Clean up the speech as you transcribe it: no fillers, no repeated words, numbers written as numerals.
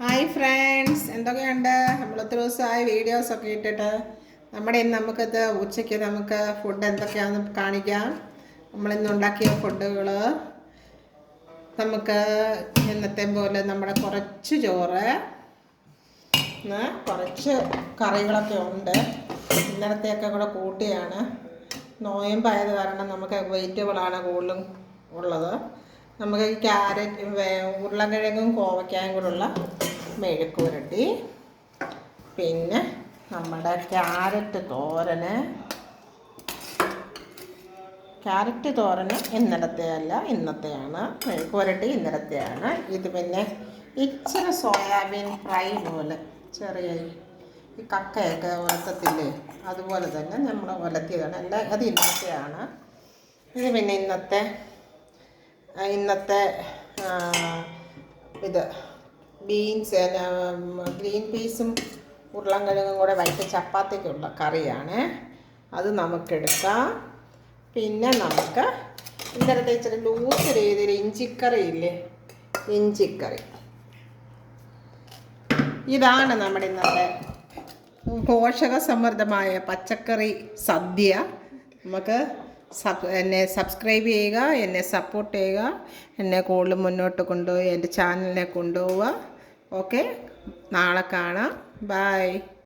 Hi friends, എന്തൊക്കെയുണ്ട്? നമ്മൾ ഒത്തിരി ദിവസമായി വീഡിയോസൊക്കെ ഇട്ടിട്ട്. ഇന്ന് നമുക്കത് ഉച്ചയ്ക്ക് നമുക്ക് ഫുഡ് എന്തൊക്കെയാണെന്ന് കാണിക്കാം. നമ്മളിന്ന് ഉണ്ടാക്കിയ ഫുഡുകൾ നമുക്ക് ഇന്നത്തെ പോലെ നമ്മുടെ കുറച്ച് ചോറ്, കുറച്ച് കറികളൊക്കെ ഉണ്ട്. ഇന്നലത്തെയൊക്കെ കൂടെ കൂട്ടിയാണ്. നോയമ്പായത് കാരണം നമുക്ക് വെജിറ്റബിളാണ് കൂടുതലും ഉള്ളത്. നമുക്ക് ക്യാരറ്റ്, ഉരുളക്കിഴങ്ങും കോവയ്ക്കായും കൂടെയുള്ള മെഴുക്ക് പുരട്ടി, പിന്നെ നമ്മുടെ ക്യാരറ്റ് തോരന് ഇന്നലത്തെ അല്ല, ഇന്നത്തെയാണ്. മെഴുക്ക് പുരട്ടി ഇന്നലത്തെയാണ്. ഇത് പിന്നെ ഇച്ചിരി സോയാബീൻ ഫ്രൈ പോലെ, ചെറിയ ഈ കക്കയൊക്കെ ഉലത്തത്തില്ലേ, അതുപോലെ തന്നെ നമ്മൾ ഉലത്തിയതാണ്. എല്ലാം അത് ഇന്നത്തെയാണ്. ഇത് പിന്നെ ഇന്നത്തെ ഇത് ബീൻസ്, ഗ്രീൻ പീസും ഉരുളൻകിഴങ്ങും കൂടെ വൈകിട്ട് ചപ്പാത്തിക്കുള്ള കറിയാണ്. അത് നമുക്കെടുക്കാം. പിന്നെ നമുക്ക് ഇന്നലത്തെ ഇച്ചിരി ലൂസ് രീതിയിൽ ഇഞ്ചിക്കറി ഇല്ലേ, ഇഞ്ചിക്കറി. ഇതാണ് നമ്മുടെ ഇന്നത്തെ പോഷകസമൃദ്ധമായ പച്ചക്കറി സദ്യ. നമുക്ക് എന്നെ സബ്സ്ക്രൈബ് ചെയ്യുക, എന്നെ സപ്പോർട്ട് ചെയ്യുക, എന്നെ കൂടുതൽ മുന്നോട്ട് കൊണ്ടുപോയി എൻ്റെ ചാനലിനെ കൊണ്ടുപോവുക. ഓക്കെ, നാളെ കാണാം. ബൈ.